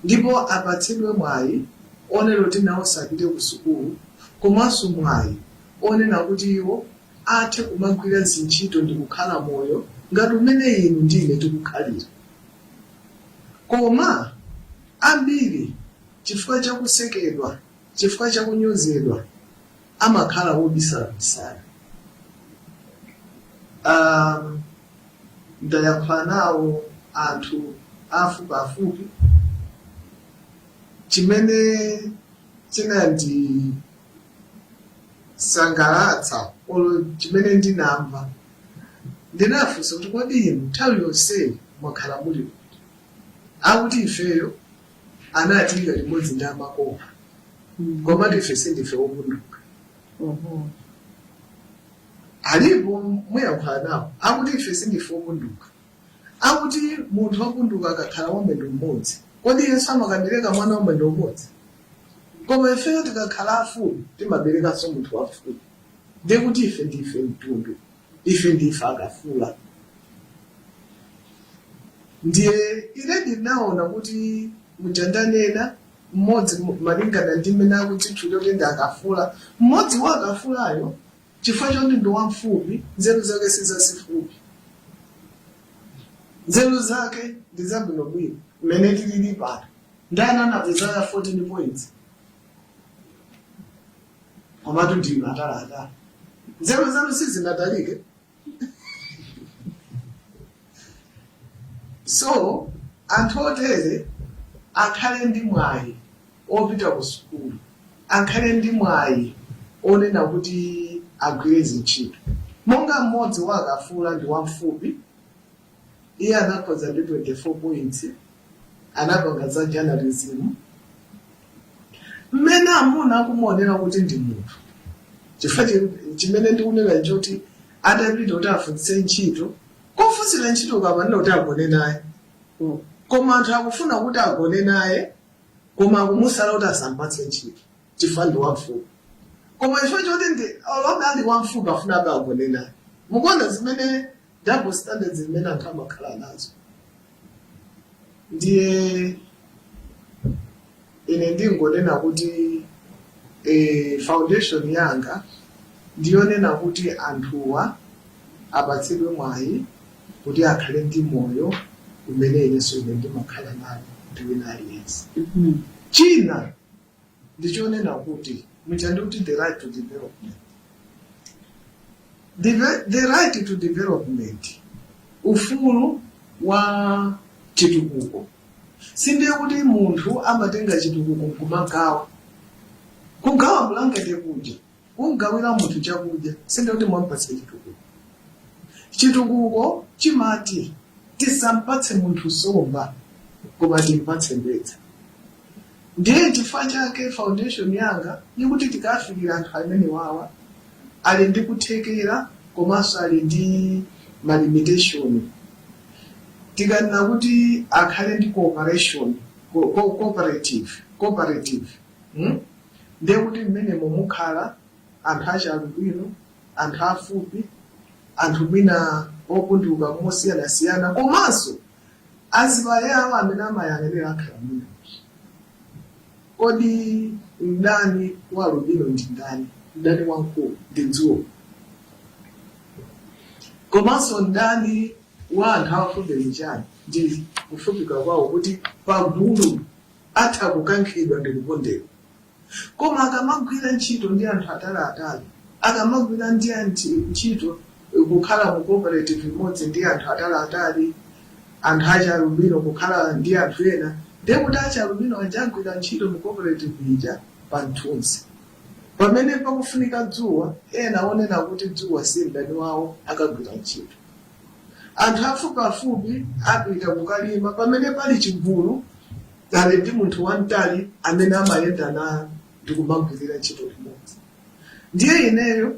ndipo apatsidwe mwayi onena kuti nawo sapite ku sukulu, komanso mwayi onena kuti iwo athe kumagwira ntchito ndi kukhala moyo ngati umene inu ndine tikukhalira. Koma ambiri chifukwa chakusekedwa, chifukwa chakunyozedwa, amakhala wobisala. Ndayankhula nawo anthu afupi chimene chinandisangalatsa olo chimene ndinamva, ndinafunsa kuti kodi inu nthawi yonse mwakhala muli kuti? Akuti ifeyo anatika limodzi ndi amakopa, koma ife sindife wopunduka. Alipo muyankhula nawo akuti ife sindife wopunduka. Akuti munthu wopunduka akakhala wamwendo mmodzi, kodi Yesu amakandireka mwana wamwendo mmodzi? Koma ifeyo tikakhala afupi timaberekanso munthu wafupi. Ndiye kuti ife ndife mtundu, ife ndife akafula. Ndiye ine ndinaona kuti mujandanena mmodzi malingana ndi mmene akuti tchule kuti ndi akafula, mmodzi wa akafulayo chifukwa choti ndi wamfupi, nzeru zake sizazifupi. Nzeru zake ndi zabwinobwino mmene tilili pano. Ndani anapezaka 14 points? Komatu ndinu atala. Nzeru zanu sizinatalike. So anthu otere akhale ndi mwayi opita ku sukulu, akhale ndi mwayi onena kuti agwire ntchito. Monga mmodzi wa akafula ndi wamfupi, iye anakonza ndi 24 points, anapanga za journalism. Mmene amuna akumuonera kuti ndi munthu, chifukwa chimene ndikunena choti atapita kuti afunse ntchito, kofunsira ntchito kamanena kuti agone naye. Koma anthu akufuna kuti agone naye, koma akumusala kuti asampatse ntchito, chifukwa ndi wamfupi. Koma chifukwa choti ndi olombe ali wamfupi afuna abe agone naye. Mukuona zimene double standards zimene anthu amakhala nazo. Ndiye ine ndingonena kuti foundation yanga ndiyonena kuti anthuwa apatsidwe mwayi kuti akhale ndi moyo umene inenso ine ndimakhala nawo ndi wina aliyense. China ndichonena kuti muchandikuti the right to development. The right to development, ufulu wa chitukuko. Sindiye kuti munthu amatenga chitukuko kumagawa. Kugawa blankete kudya, kugawira munthu chakudya, sindiye kuti mwampatse chitukuko. Chitukuko chimati tisampatse munthu somba, koma timpatse mbedza. Ndiye chifukwa chake foundation yanga ikuti tikafikira anthu amene wawa ali ndi kuthekera komanso ali ndi malimitation. Tikanena kuti akhale ndi cooperation, cooperative. Ndiye kuti mmenemo mukhala anthu achalubino, anthu afupi, anthu mwina opunduka mosiyanasiyana, komanso azibale awo amene amayang'anira akhala mwina. Kodi mdani wa lubino ndi ndani? Mdani wankulu ndi dzuwa. Komanso mdani wa anthu afupi njani ndi kufupika kwawo kuti pagulu atha kukankhidwa ndi kukondedwa. Koma akamagwira ntchito ndi anthu atali, akamagwira ndi ntchito kukhala mu cooperative imodzi ndi anthu atali, anthu achalubino kukhala ndi anthu ena, ndiye kuti achalubino ajagwira ntchito mu cooperative ija panthunzi. Pamene pakufunika dzuwa, ena aonena kuti dzuwa si mdani wawo akagwira ntchito. Anthu afupiafupi apita kukalima pamene pali chigulu ali ndi munthu wamtali amene amayenda naye ndi kumagwirira ntchito limodzi. Ndiye ineyo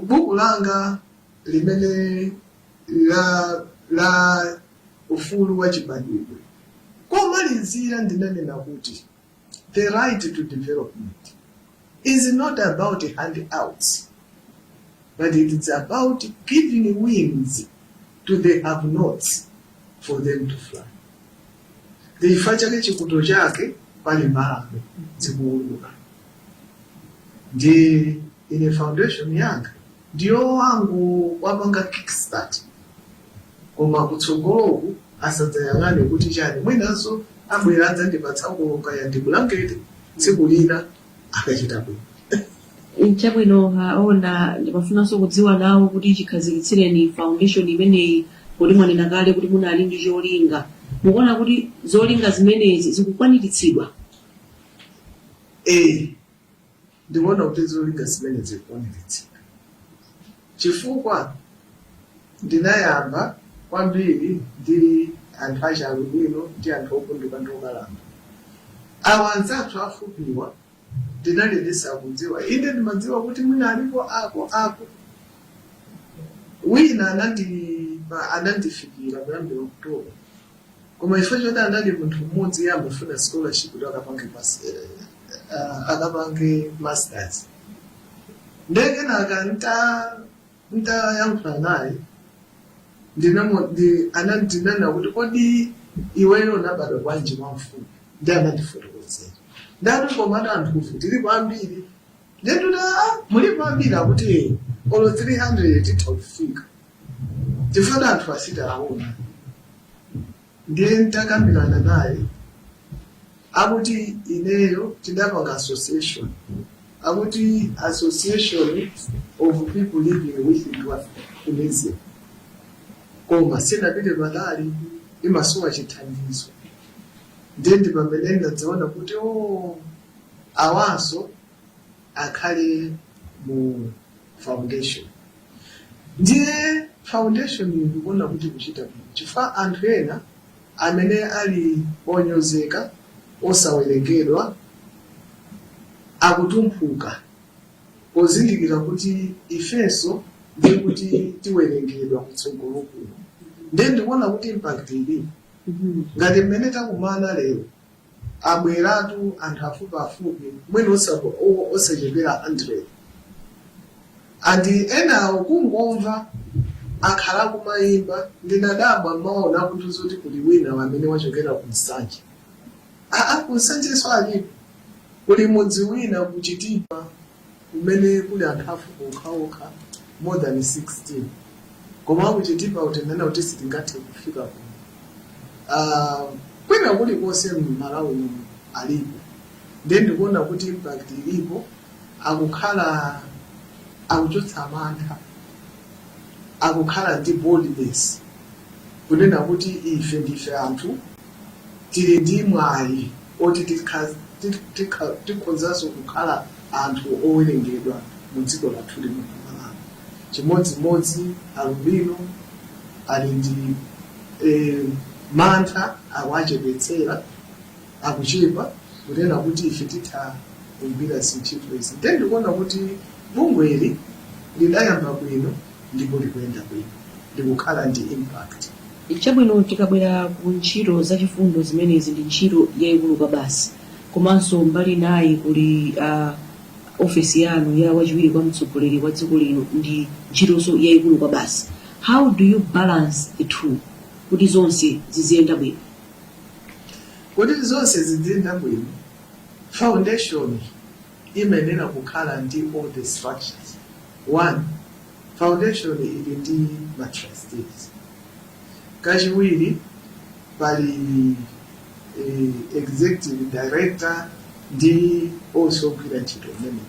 buku langa limene la ufulu wa chibadwidwe komalizira ndinanena kuti the right to development is not about handouts, but it is about giving wings to the have-nots for them to fly. Ndifa chake chikuto chake pali mbalame zikuuluka. Ndi ine foundation yanga ndiyo wangu wapanga kickstart koma kutsogoloku asadzayang'ane kuti chani mwinaso abwera adzandipatsa kuloka ya ndibulanketi tsiku lina akachita bwino. Chabwino ona ndimafunanso kudziwa nawo kuti chikhazikitsireni foundation imeneyi kodi mwanena kale kuti munali ndi cholinga. Mukuona kuti zolinga zimenezi zikukwaniritsidwa? Ndikuona kuti zolinga zimenezi zikukwaniritsidwa. Chifukwa ndinayamba kwambiri ndi anthu achalubwino ndi anthu opunduka ndi okalamba. Awa anzathu afupiwa ndinali ndisakudziwa. Inde ndimadziwa kuti mwina alipo ako. Wina anandifikira kuyambira Oktoba. Koma ifo choti anali munthu mmodzi yambafuna scholarship kuti akapange masters. Ndege naka ntayankhula naye ndinanena kuti kodi iweyo unabadwa bwanji mwamfupi. Ndi anandifotokozera. Ndati komanda anthu tilipo ambiri. Ndenduta mulipo ambiri akuti olo 300 titofika. Tifuna anthu asita aona. Ndiye ntakambirana naye akuti ineyo tidapanga association. Akuti association of people living with dwarfism. Koma sinapite patali imasowa chithandizo. Ndiye ndipamene ndadzaona kuti awanso akhale mu foundation. Ndiye foundation ndikuona kuti kuchita bwino chifukwa anthu ena amene ali onyozeka osawerengedwa akutumphuka pozindikira kuti ifenso ndiye kuti tiwerengedwa kutsogolo kuno. Ndiye ndikuona kuti impact ili ngati mmene takumana lero abweratu anthu afupiafupi mwene osachepera 100. Andi enawo kungomva akhala kumayimba ndinadabwa maona kuti zoti kuli wina wamene wachokera ku Nsanje. Ku Nsanje so alipo kuli mudzi wina kuchitipa kumene kuli anthu afupiokhaokha more than 16. Koma kuchitipa utendana kuti sitingathe kufika kuno. Kwina kuli konse m'Malawi alipo. Ndiye ndikuona kuti impact ilipo akukhala akuchotsa mantha. Akukhala ndi boldness kunena kuti ife ndife anthu tili ndi mwayi oti tikhonzanso kukhala anthu owerengedwa mu dziko lathu lino. Chimodzimodzi alubino ali ndi mantha awachepetsera akuchepa kunena kuti ife titha kugwira ntchito izi. Ndiye ndikuona kuti bungweli lidayamba bwino ndipo likuyenda bwino ndikukhala ndi impact. Chabwino tikabwera ku ntchito zachifundo zimenezi ndi ntchito yayikulu kwa basi. Komanso mbali nayi kuli ofisi yanu ya wachiwiri kwa mtsogoleri wa dziko lino ndi ntchitonso yayikulu kwa basi. How do you balance the two kuti zonse ziziyenda bwino? Kuti zonse ziziyenda bwino, foundation imenera kukhala ndi all the structures. One, foundation ili ndi ma-trustees. Kachiwiri pali executive director ndi also kugwira ntchito imene.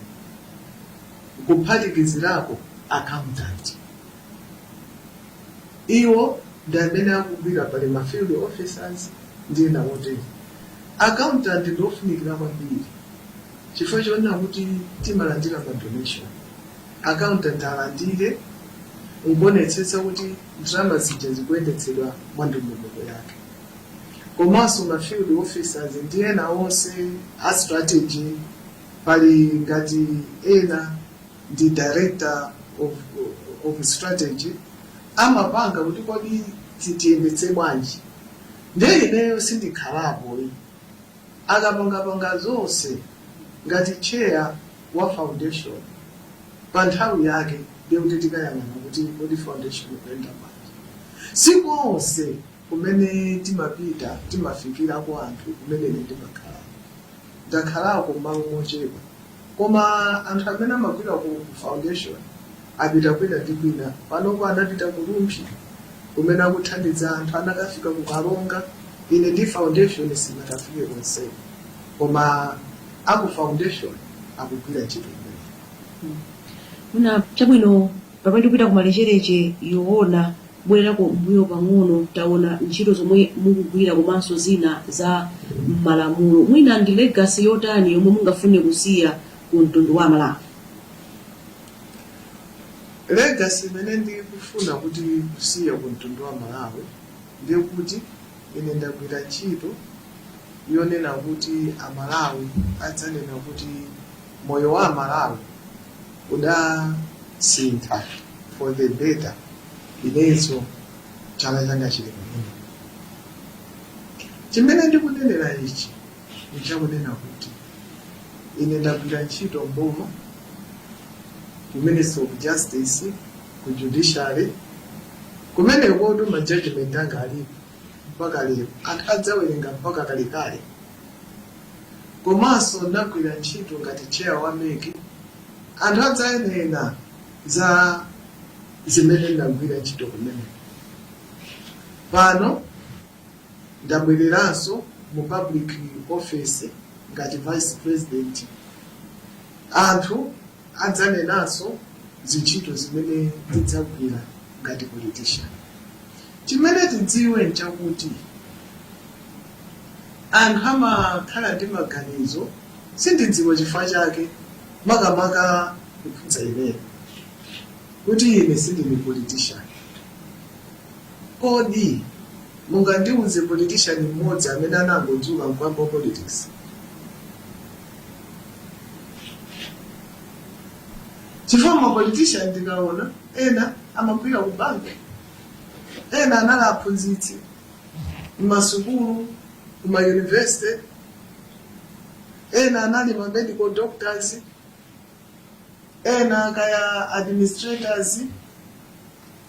Kuphatikizirako accountant. Iwo ndi amene akugwira pali ma-field officers ndi nawotero. Accountant ndofunikira kwambiri chifukwa choona kuti timalandira madonation accountant alandire ngonetsetsa kuti ndalama zija zikuyendetsedwa mwa ndondomeko yake. Komanso ma field officers ndi ena onse a strategy pali ngati ena ndi director of strategy amapanga kuti kodi tiyendetse bwanji. Ndiye ineyo sindikhalapo akapangapanga zonse ngati chair wa foundation pa nthawi yake ndiye kuti tikayang'ana kuti kodi foundation ikuyenda bwanji. Sikonse kumene timapita timafikira kwa anthu kumene ndimakhala ndakhalako malo mochepa, koma anthu amene amagwira ku foundation apita kwina ndi kwina. Panopo anapita ku Luntha kumene akuthandiza anthu anakafika ku Kalonga. Ine ndi foundation simatafike konse, koma aku foundation akugwira ntchito imene. Muna chabwino pamene kupita ku malechereche yoona bwererako mbuyo pang'ono taona ntchito zomwe mukugwira komanso zina za malamulo. Mwina ndi legacy yotani yomwe mungafune kusiya ku mtundu wa Malawi? Legacy imene ndikufuna kuti kusiya ku mtundu wa Malawi ndiye kuti ine ndagwira ntchito yonena kuti Amalawi adzanena kuti moyo wa Malawi udasintha for the better. Inezo chala changa chili kuno. Chimene ndikunenera ichi ndichakunena kuti ine ndagwira ntchito mboma ku Ministry of Justice, ku Judiciary, kumene kodo ma judgment anga alipo mpaka lero anthu adzawerenga mpaka kalekale. Komanso ndagwira ntchito ngati chair wa MEC, anthu adzayenera za zimene ndagwira ntchito kumene. Pano ndabwereranso mu public office ngati vice president, anthu adzanenanso zintchito zimene tidzagwira ngati politician. Chimene tidziwe nchakuti anthu amakhala ndi maganizo, sindidziwa chifukwa chake makamaka kuphunza ineyo kuti ine sindine politician. Kodi mungandiuze politician mmodzi amene anangodzuka mkwamba politics? Chifukwa ma politician ndikaona ena amagwira ku bank, ena anali aphunzitsi m'masukulu, kuma university, ena anali ma medical doctors, ena kaya administrators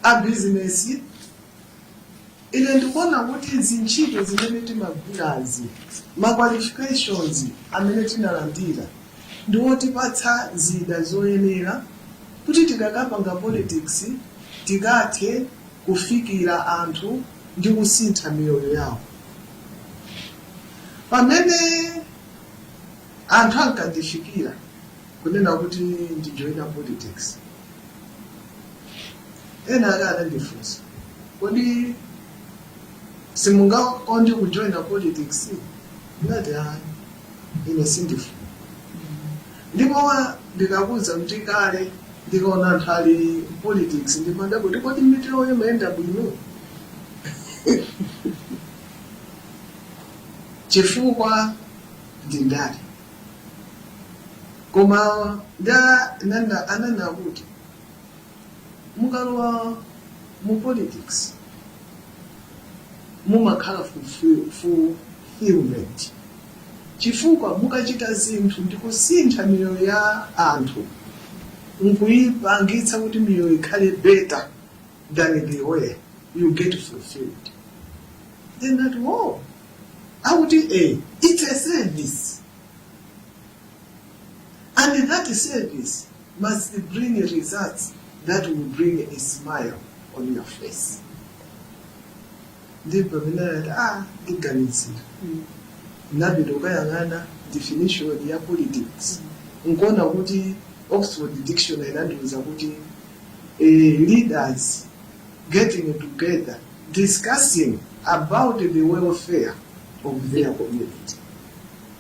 a business. Ine ndikuona kuti zintchito zimene timagwirazi, ma qualifications amene tinalandira ndiwotipatsa zida zoyenera kuti tikakapanga politics tikathe kufikira anthu ndi kusintha miyoyo yawo. Pamene anthu ankandifikira kunena kuti ndijoina politics, ena akanandifunsa kodi simungakonde kujoina politics? Ndati hayi, ine sindifuna. Ndipo ndikakuza kuti kale ndikaona anthu ali politics ndimanda kuti kodi miteo imayenda bwino. Chifukwa ndindali. Koma anana kuti mukalowa mu politics mumakhala fulfillment, chifukwa mukachita zinthu ndikusintha miyoyo ya anthu, nkuyipangitsa kuti miyoyo ikhale better than they were, you get fulfilled. Then that, oh, I would say, it's a service. And that service must bring results that will bring a smile on your face. Ndipo mina ndiganizira. Nabito kayangana definition ya politics. Nkona kuti Oxford Dictionary inandiuza kuti leaders getting together discussing about the welfare of their community.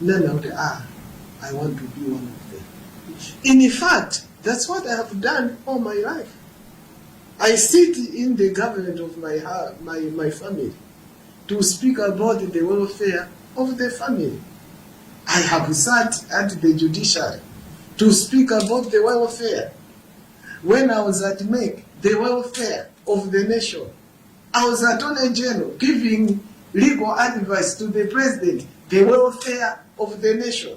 Nana kuti I want to be one of them. In fact, that's what I have done all my life. I sit in the government of my family to speak about the welfare of the family. I have sat at the judiciary to speak about the welfare. When I was at MEC, the welfare of the nation. I was Attorney General giving legal advice to the president, the welfare of the nation.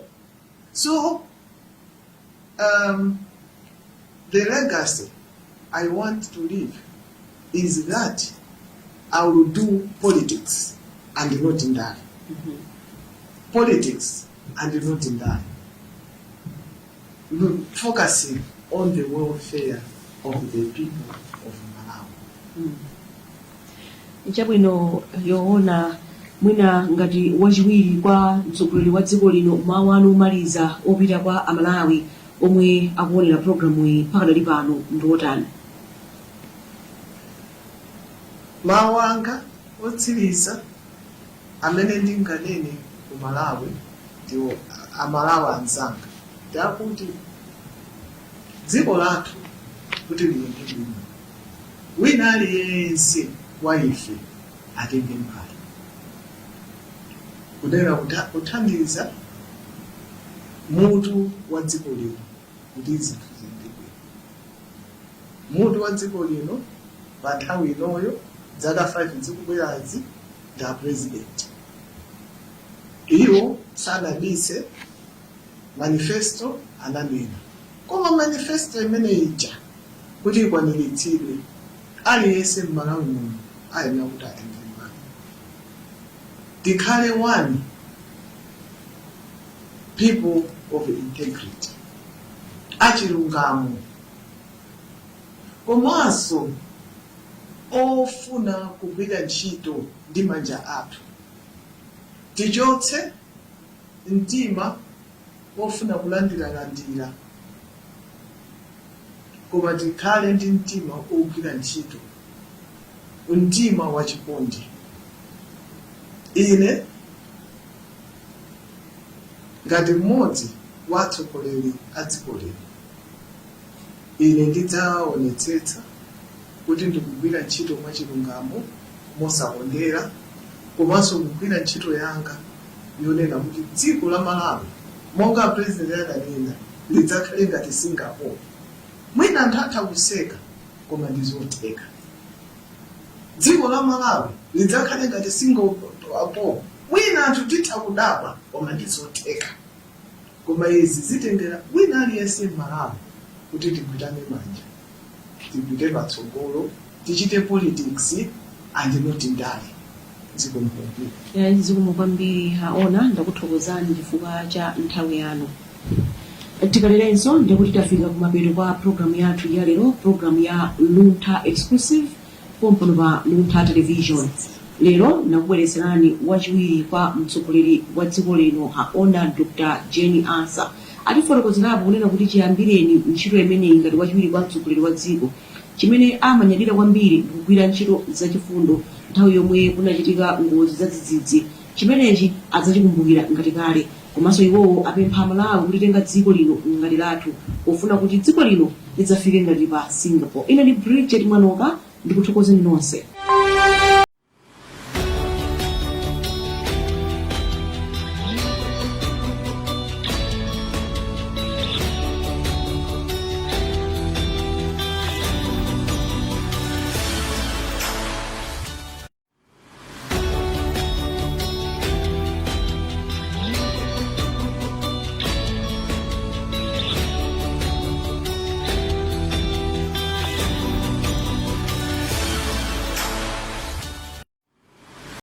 So, the legacy I want to leave is that I will do politics and not in that. Politics and not in that. Focusing on the welfare of the people of Malawi. Nchabwino yoona mwina ngati wachiwiri kwa mtsogoleri wa dziko lino mawu anu omaliza opita kwa Amalawi omwe akuonera programu iyi pakadali pano ndi otani? Mawu anga otsiriza amene ndinganene ku Malawi ndiwo Amalawi anzanga ndakuti dziko lathu kuti liyende bwino, wina aliyense wa ife atenge mbali kudera kuthandiza mutu wa dziko lino kuti zinthu ziyende bwino. Mutu wa dziko lino pa nthawi inoyo zaka 5 zikubwerazi nda president. Iwo sanabise manifesto ananena, koma manifesto imene ija kuti ikwaniritsidwe aliyense m'Malawi muno ayenera kuti atenge mbali. Tikhale one people of integrity, achilungamo, komanso ofuna kugwira ntchito ndi manja athu. Tichotse mtima ofuna kulandira koma tikhale ndi mtima ogwira ntchito, mtima wachikondi. Ine ngati mmodzi wa atsogoleri a dziko lino, ine ndidzaonetsetsa kuti ndikugwira ntchito mwachilungamo mosakondera, komanso kugwira ntchito yanga yonena kuti dziko la Malawi monga president adanena lidzakhale ngati Singapore. Mwina anthu atha kuseka koma ndizotheka. Dziko la Malawi lidzakhale ngati Singapore. Mwina anthu titha kudabwa koma ndizotheka. Koma izi zitengera wina aliyense m'Malawi kuti tigwirane manja, tigwire patsogolo, tichite politics and not ndale. Zikomo kwambiri haona ndakuthokozani chifukwa cha nthawi yanu. Tikalerenso ndikuti tafika kumapeto kwa programu yathu ya lero, programu ya Luntha exclusive pompano pa Luntha television. Lero nakubweretserani wachiwiri kwa mtsogoleri wa dziko lino haona Dr. Jenny Ansah. Atifotokozerapo kunena kuti chiyambireni ntchito imeneyi ngati wachiwiri kwa mtsogoleri wa dziko, chimene amanyadira kwambiri kugwira ntchito zachifundo nthawi yomwe kunachitika ngozi zadzidzidzi. Chimenechi adzachikumbukira ngati kale, komanso iwowo apempha Amalawi kuti tenga dziko lino ngati lathu, pofuna kuti dziko lino lidzafike ngati pa Singapore. Ine ndi Bridget Mwanoka ndikuthokozeni nonse.